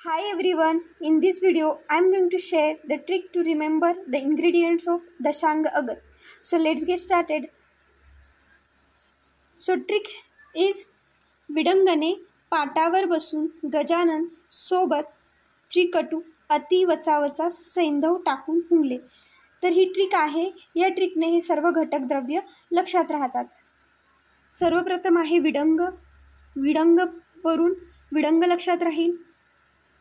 Hi everyone, in this video I am going to share the trick to remember the ingredients of Dashang Agat. So let's get started. So trick is विडंगने पाटावर बसून गजानन सोबत त्रिकटू अति वचावचा सैंधव टाकून हुंगले. तर ही trick आहे. या ट्रिकने हे सर्व घटक द्रव्य लक्षात राहतात. सर्वप्रथम आहे विडंग. विडंगवरून विडंग लक्षात राहील.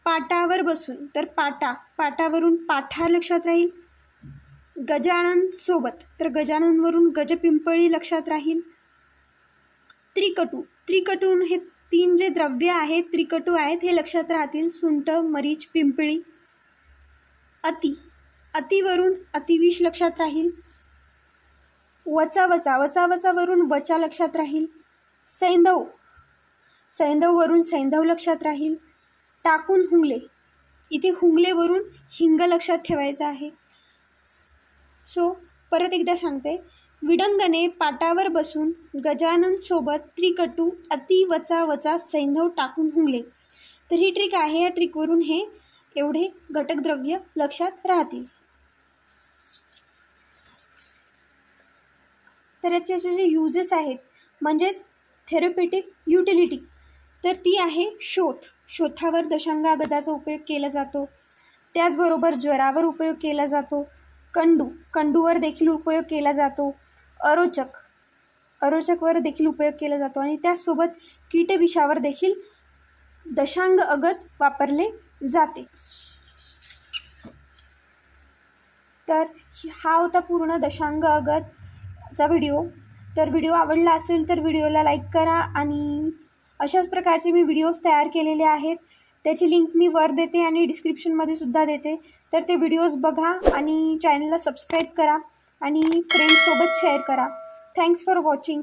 पाटावर बसून तर पाटावरून पाठा लक्षात राहील. गजानन सोबत तर गजाननवरून गजपिंपळी लक्षात राहील. त्रिकटून हे तीन जे द्रव्य आहेत त्रिकटू आहेत हे लक्षात राहतील. सुंठ, मरीच, पिंपळी. अतिवरून अतिविष लक्षात राहील. वचावरून वचा लक्षात राहील. सैंधववरून सैंधव लक्षात राहील. टाकून हुंगले, इथे हुंगलेवरून हिंग लक्षात ठेवायचं आहे. सो परत एकदा सांगते. विडंगने पाटावर बसून गजानन सोबत त्रिकटू अति वचा सैंधव टाकून हुंगले. तर ही ट्रिक आहे. या ट्रिकवरून हे एवढे घटक द्रव्य लक्षात राहतील. तर याचे जे युजेस आहेत म्हणजेच थेरप्युटिक युटिलिटी तर ती आहे शोथावर दशांगागदाचा उपयोग केला जातो. त्याचबरोबर ज्वरावर उपयोग केला जातो. कंडूवर देखील उपयोग केला जातो. अरोचकवर देखील उपयोग केला जातो आणि त्याचसोबत कीटविषावर देखील दशांग अगत वापरले जाते. तर हा होता पूर्ण दशांग अगतचा व्हिडिओ. तर व्हिडिओ आवडला असेल तर व्हिडिओला लाईक करा आणि अशाच प्रकारचे मी व्हिडिओज तयार केलेले आहेत. त्याची लिंक मी वर देते आणि डिस्क्रिप्शनमध्ये सुद्धा देते. तर ते व्हिडिओज बघा आणि चॅनलला सबस्क्राईब करा आणि फ्रेंड्ससोबत शेअर करा. Thanks for watching.